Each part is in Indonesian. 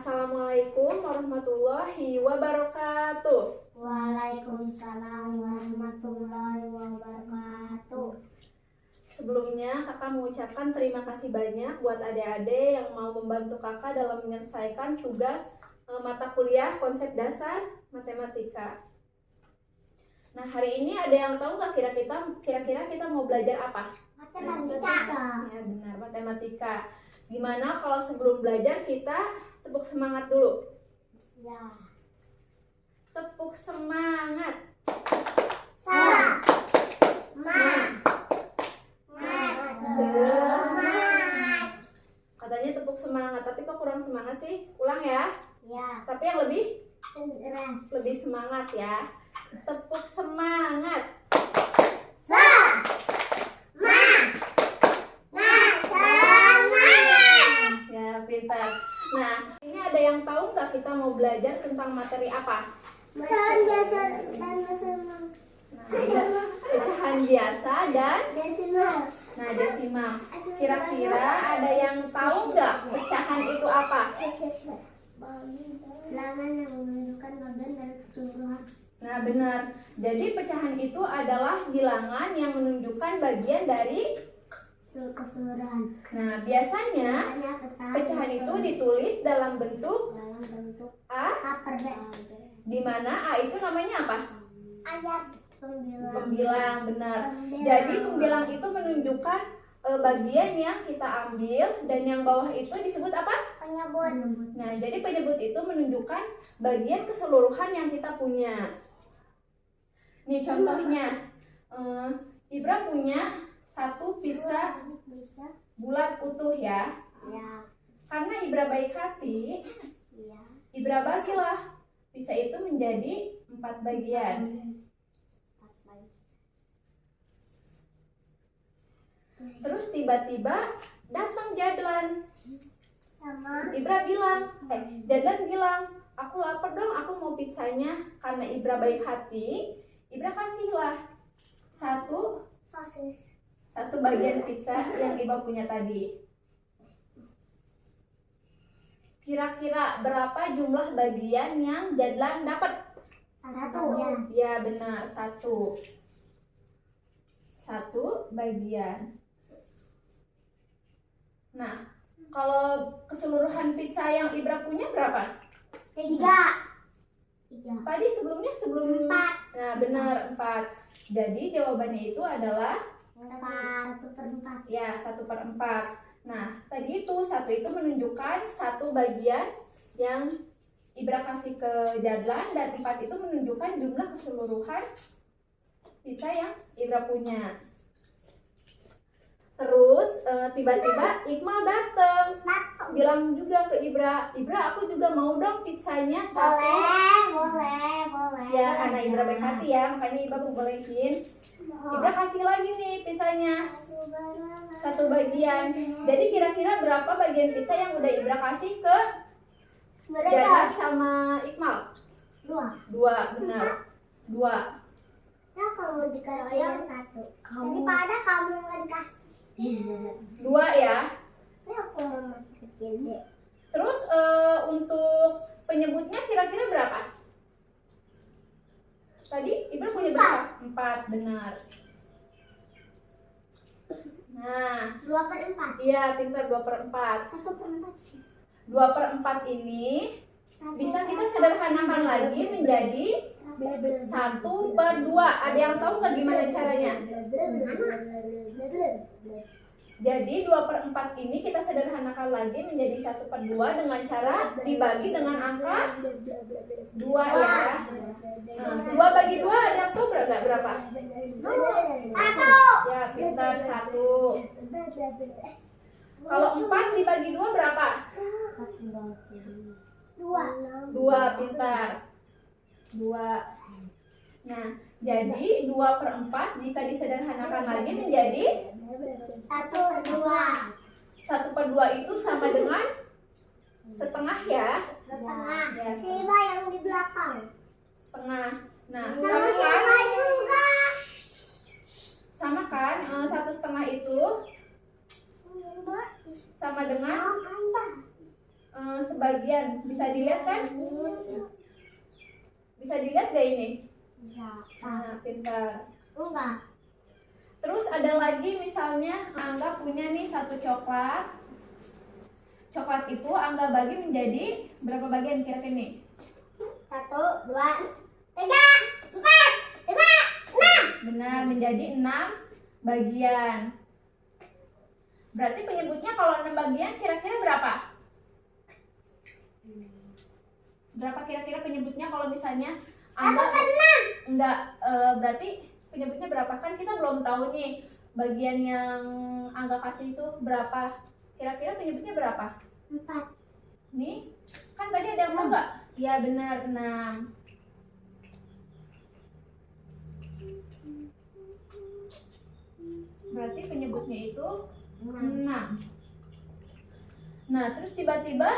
Assalamualaikum warahmatullahi wabarakatuh. Waalaikumsalam warahmatullahi wabarakatuh. Sebelumnya kakak mengucapkan terima kasih banyak buat adik-adik yang mau membantu kakak dalam menyelesaikan tugas mata kuliah konsep dasar matematika. Nah, hari ini ada yang tahu nggak kira-kira kita mau belajar apa? Matematika. Ya benar, matematika. Gimana kalau sebelum belajar kita tepuk semangat dulu? Ya. Tepuk semangat. Semangat. Katanya tepuk semangat, tapi kok kurang semangat sih? Ulang ya. Ya. Tapi yang lebih Keras. semangat ya. Tepuk semangat. Ya, pintar. Nah, ini ada yang tahu nggak kita mau belajar tentang materi apa? Dan desimal. Nah, pecahan biasa dan Desimal. desimal. Kira-kira ada yang tahu nggak pecahan itu apa? Bilangan yang menunjukkan bagian dari keseluruhan. Nah, benar. Jadi pecahan itu adalah bilangan yang menunjukkan bagian dari Keseluruhan. Nah, biasanya pecahan itu ditulis dalam bentuk A, per B. di mana A itu namanya apa? Ayat pembilang. Pembilang, benar. Jadi pembilang itu menunjukkan bagian yang kita ambil, dan yang bawah itu disebut apa? Penyebut. Nah, jadi penyebut itu menunjukkan bagian keseluruhan yang kita punya. Nih contohnya, Ibra punya satu pizza bulat utuh ya. Ya. Karena Ibra baik hati, Ya. Ibra bagilah pizza itu menjadi 4 bagian. Terus tiba-tiba datang Jadlan. Ibra bilang, Jadlan bilang, aku lapar dong, aku mau pizzanya. Karena Ibra baik hati, Ibra kasihlah satu Sosis. bagian pizza yang Ibra punya tadi. Kira-kira berapa jumlah bagian yang Jadlan dapat? Satu. Ya benar, satu bagian. Nah, kalau keseluruhan pizza yang Ibra punya berapa? 3. Tadi sebelum 4. Nah, benar 4. Jadi jawabannya itu adalah 1/4. ya 1/4. Nah, tadi itu 1 itu menunjukkan satu bagian yang Ibra kasih ke Jadlan, dan 4 itu menunjukkan jumlah keseluruhan pizza yang Ibra punya. Terus tiba-tiba Iqmal datang, bilang juga ke Ibra, aku juga mau dong pizzanya satu. Boleh. Ya, karena Ibra baik hati ya, makanya Ibra bolehin. Ibra kasih lagi nih pizzanya satu bagian. Jadi kira-kira berapa bagian pizza yang udah Ibra kasih ke Jadlan sama Iqmal? 2, benar. 2. Ya, kamu dikasih yang 1. Daripada kamu nggak dikasih. 2 ya. Ya, aku mau masih kecil deh. Terus untuk penyebutnya kira-kira berapa? Tadi Ibra punya berapa? 4, benar. Nah, 2/4. iya pintar, 2/4. 1/4. 2/4 ini bisa kita sederhanakan lagi menjadi 1/2. Ada yang tahu nggak gimana caranya? Jadi 2/4 ini kita sederhanakan lagi menjadi 1/2 dengan cara dibagi dengan angka 2 ya. Nah, 2 bagi 2 ada yang tahu berapa? 1. Ya, pintar, 1. Kalau 4 dibagi 2 berapa? 2, pintar. 2. Nah, jadi 2/4 jika disederhanakan lagi menjadi 1/2. 1/2 itu sama dengan setengah ya. Setengah. Ya, Siapa yang di belakang? setengah. Nah, Sama sama siapa kan? juga? Sama kan? 1/2 itu sama dengan sebagian. Bisa dilihat kan? Bisa dilihat gak ini? Bisa. Nah, pintar. Enggak. Terus ada lagi misalnya Angga punya nih satu coklat. Coklat itu Angga bagi menjadi berapa bagian kira-kira nih? 1, 2, 3, 4, 5, 6. Benar, menjadi 6 bagian. Berarti penyebutnya kalau 6 bagian kira-kira berapa? Berapa kira-kira penyebutnya kalau misalnya Angga enggak berarti penyebutnya berapa? Kan kita belum tahu nih bagian yang Angga kasih itu berapa. Kira-kira penyebutnya berapa? 4. Nih, kan tadi ada yang tahu nggak? Ya benar, 6. Berarti penyebutnya itu 6. Nah, terus tiba-tiba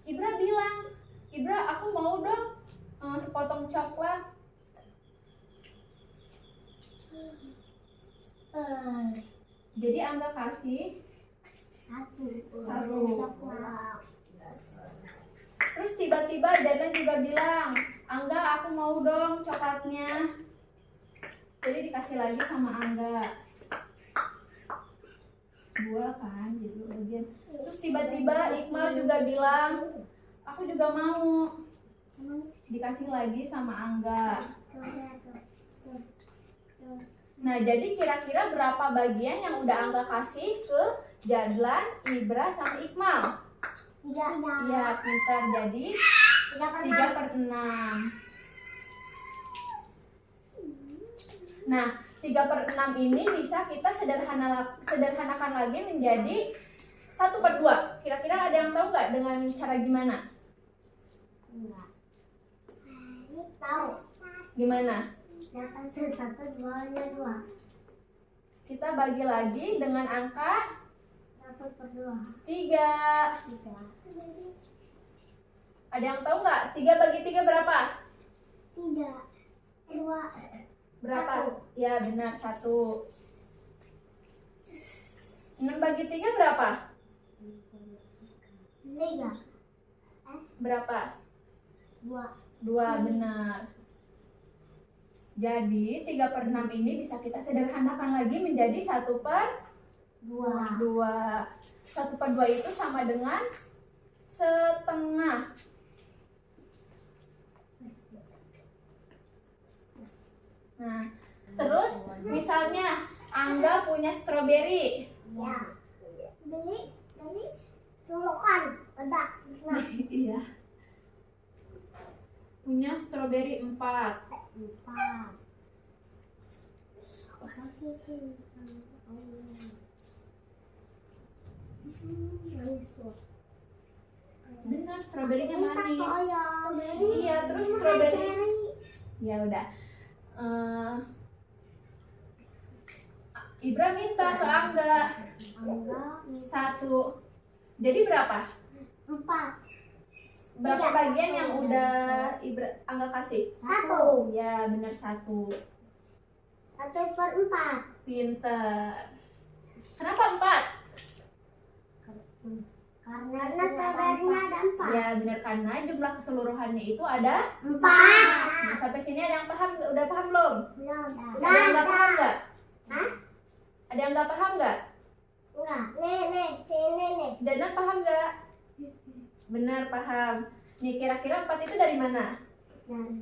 Ibra bilang, Ibra aku mau dong sepotong coklat. Jadi Angga kasih 1. Terus tiba-tiba Dadan juga bilang, Angga aku mau dong coklatnya. Jadi dikasih lagi sama Angga 2 kan, jadi 2 bagian. Terus tiba-tiba Iqmal juga bilang, aku juga mau. Dikasih lagi sama Angga. Nah, jadi kira-kira berapa bagian yang udah Angga kasih ke Jadlan, Ibra, sama Iqmal? 3. Iya, pintar. Jadi 3/6. Nah, 3/6 ini bisa kita sederhanakan lagi menjadi 1/2. Kira-kira ada yang tahu nggak dengan cara gimana? Enggak. Ini tahu. Gimana? Datang ke 1, 2. Kita bagi lagi dengan angka 1/2. 3. 3. Ada yang tahu nggak? 3 bagi 3 berapa? 3, 2. Berapa? 1. Ya benar, 1. 6 bagi 3 berapa? 3. Berapa? 2. 2, benar. Jadi 3/6 ini bisa kita sederhanakan lagi menjadi 1/2. 1/2 itu sama dengan setengah. Nah, terus misalnya Angga punya stroberi. Ya. Beli sulukan. Ada. Nah. Iya. Punya stroberi 4. 4. Benar, stroberinya manis. Iya, Iya, terus stroberi. Ya udah. Ibra minta ke Angga 1. Jadi berapa? 4. Berapa Tiga. bagian yang udah Angga kasih? 1. Ya benar, 1. 1/4. Pinter. Kenapa 4? Karena stroberinya ada 4. Ya benar, karena jumlah keseluruhannya itu ada 4. Nah, sampai sini ada yang paham? Udah paham belum? Belum. Ada yang nggak paham nggak? Hah? Ada yang nggak paham nggak? Enggak. Nih, sini nih. Dadan paham nggak? Benar, paham. Nih, kira-kira 4 itu dari mana? Dari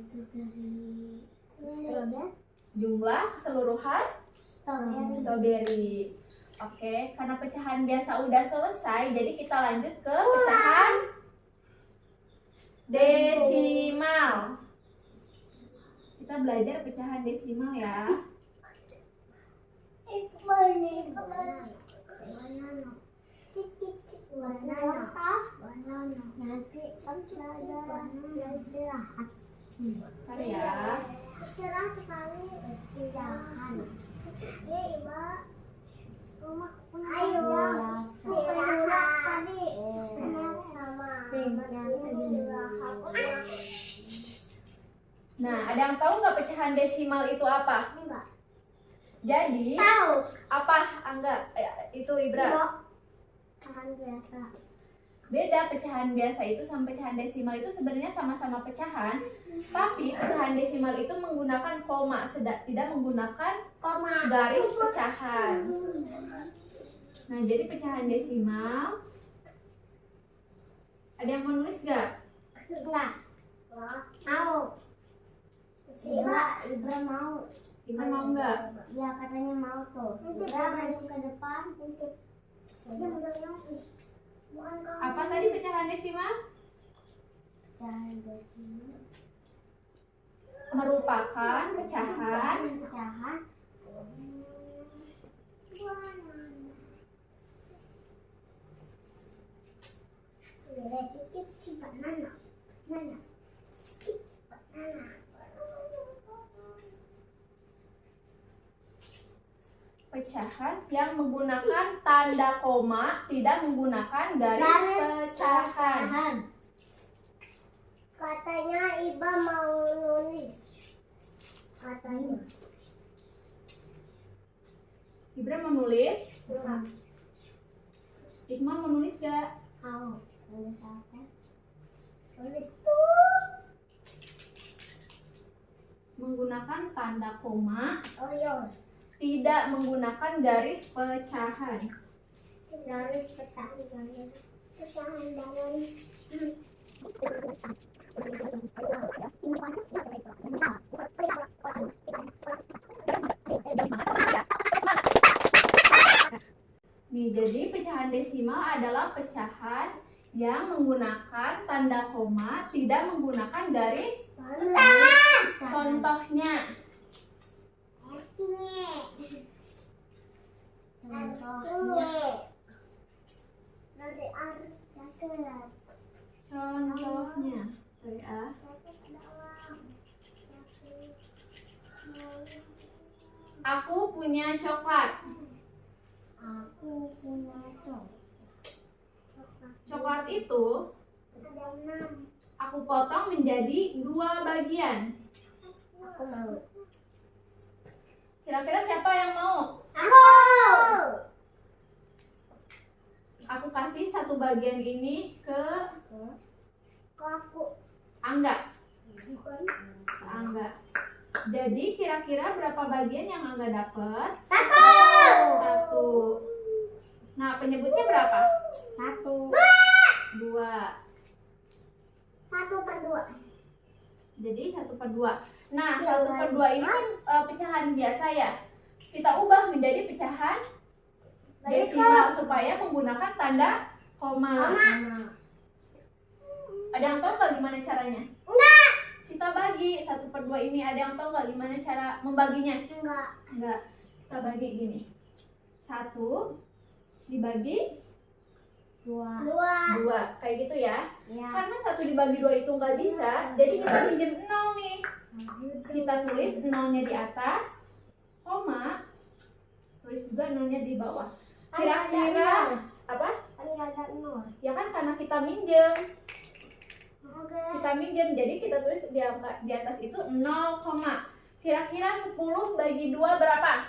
Jumlah keseluruhan stroberi. Oke, karena pecahan biasa udah selesai, jadi kita lanjut ke pecahan desimal. Kita belajar pecahan desimal ya. Bentar ya. Istirahat sekali pindahan. Iba rumah punya istirahat tadi sama Nah, ada yang tahu nggak pecahan desimal itu apa? enggak Jadi, tahu apa Angga? Itu Ibra. tahan biasa Beda pecahan biasa itu sama pecahan desimal itu sebenarnya sama-sama pecahan, tapi pecahan desimal itu menggunakan koma, tidak menggunakan Koma. garis pecahan. Nah, jadi pecahan desimal. Ada yang mau nulis gak? Enggak. Mau. Ibra mau. Ibra mau nggak? Ya katanya mau tuh. Ibra maju ke depan. Apa tadi pecahan desimal? Pecahan desimal Merupakan pecahan pecahan yang menggunakan tanda koma, tidak menggunakan garis pecahan. Katanya Iba mau nulis. Katanya. Ibra mau nulis? Iqmal mau nulis gak? Mau. Nulis apa? Tulis tuh. Menggunakan tanda koma, Oh iya. tidak menggunakan garis pecahan. Garis pecahan. Pecahan dalam. Nih, jadi pecahan desimal adalah pecahan yang menggunakan tanda koma, tidak menggunakan garis. Contohnya, Nanti harus cakep. contohnya, sorry ah. Aku punya coklat. Aku punya Coklat itu ada 6. aku potong menjadi 2 bagian. Aku mau. Kira-kira siapa yang mau? Aku. Aku kasih 1 bagian ini ke Aku. Angga. Bukan. Ke Angga. Jadi kira-kira berapa bagian yang Angga dapat? 1. Nah, penyebutnya berapa? 1. 2. 1/2. Jadi 1/2. Nah, 1/2 ini kan pecahan biasa ya. Kita ubah menjadi pecahan desimal supaya menggunakan tanda koma. Ada yang tahu nggak gimana caranya? Enggak. Kita bagi 1/2 ini. Ada yang tahu nggak gimana cara membaginya? Enggak. Enggak. Kita bagi gini. 1 dibagi 2. 2. Kayak gitu ya. Ya. Karena 1 dibagi 2 itu nggak bisa, jadi kita pinjam 0 nih. Kita tulis 0-nya di atas, koma, tulis juga 0-nya di bawah. Kira-kira apa? Ada 0. Ya kan karena kita minjem. Oke. Kita minjem, jadi kita tulis di atas itu 0, kira-kira 10 bagi 2 berapa?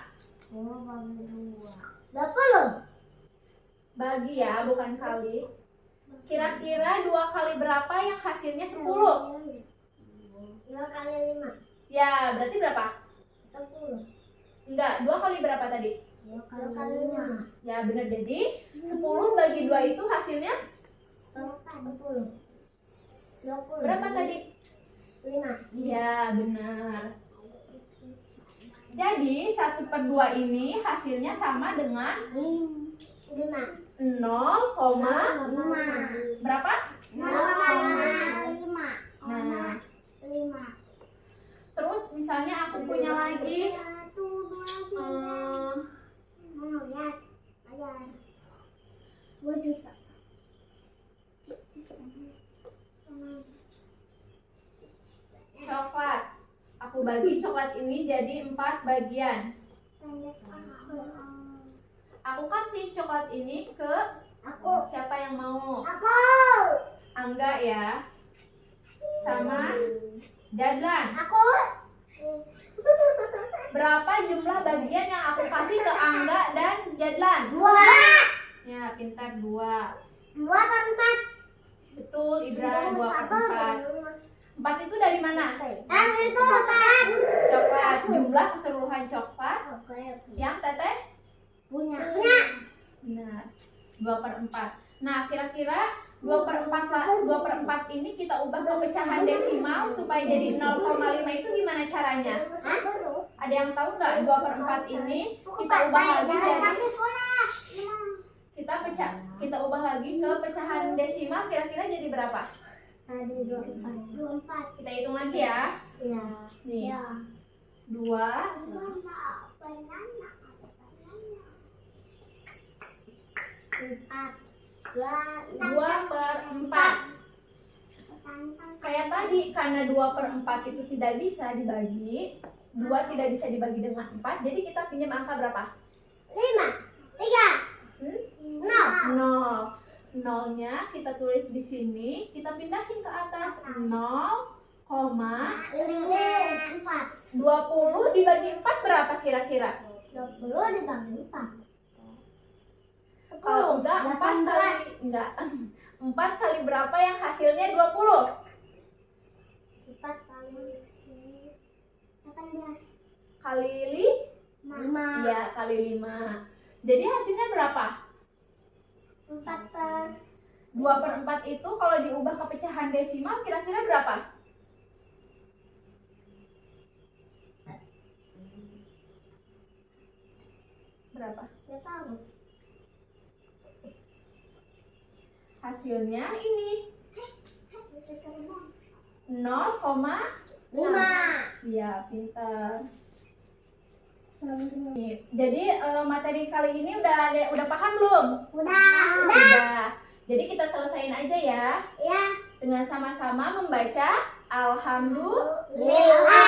10 bagi 2. 20. Bagi ya, bukan kali. Kira-kira 2 kali berapa yang hasilnya 10? 2 kali 5. Ya, berarti berapa? 10. Enggak, 2 kali berapa tadi? 2 kali 5. Ya, benar. Jadi 10 bagi 2 itu hasilnya 20. berapa tadi? 5. Ya, benar. Jadi 1/2 ini hasilnya sama dengan 5. 0, berapa? 0,5. Nah, 5. terus misalnya aku punya lagi 1, 2, 3. Mau lihat? Bayar. 2 juta. coklat. Aku bagi coklat ini jadi 4 bagian. Aku kasih coklat ini ke Aku. siapa yang mau? Aku. Angga ya. Sama Jadlan. Aku. Berapa jumlah bagian yang aku kasih ke Angga dan Jadlan? 2. Ya, pintar 2. 2 apa 4? Betul, Ibra, 2 per 4. 4 itu dari mana? Itu coklat. Coklat. Jumlah keseluruhan coklat yang Teteh Punya. benar. 2 per 4. Nah, kira-kira 2 per 4 ini kita ubah ke pecahan desimal supaya jadi 0,5 itu gimana caranya? Ada yang tahu nggak 2 per 4 ini kita ubah lagi jadi kita ubah lagi ke pecahan desimal kira-kira jadi berapa? Tadi 24. Kita hitung lagi ya. Iya. Nih. Iya. 2 per 4. Kayak tadi karena 2 per 4 itu tidak bisa dibagi, 2 tidak bisa dibagi dengan 4, jadi kita pinjam angka berapa? 5, 3, 0. Nolnya kita tulis di sini, kita pindahin ke atas 0,20 dibagi 4 berapa kira-kira? 20 dibagi 4. Kalau enggak 4 kali berapa yang hasilnya 20? 4 kali 18. Kali 5. ya kali 5. Jadi hasilnya berapa? 4 per 2 per 4 itu kalau diubah ke pecahan desimal kira-kira berapa? Berapa? Nggak tahu. Hasilnya ini Bisa terbang. 0,5. Iya, pintar. Jadi materi kali ini udah paham belum? Udah. Jadi kita selesaiin aja ya Ya. dengan sama-sama membaca Alhamdulillah. Lila.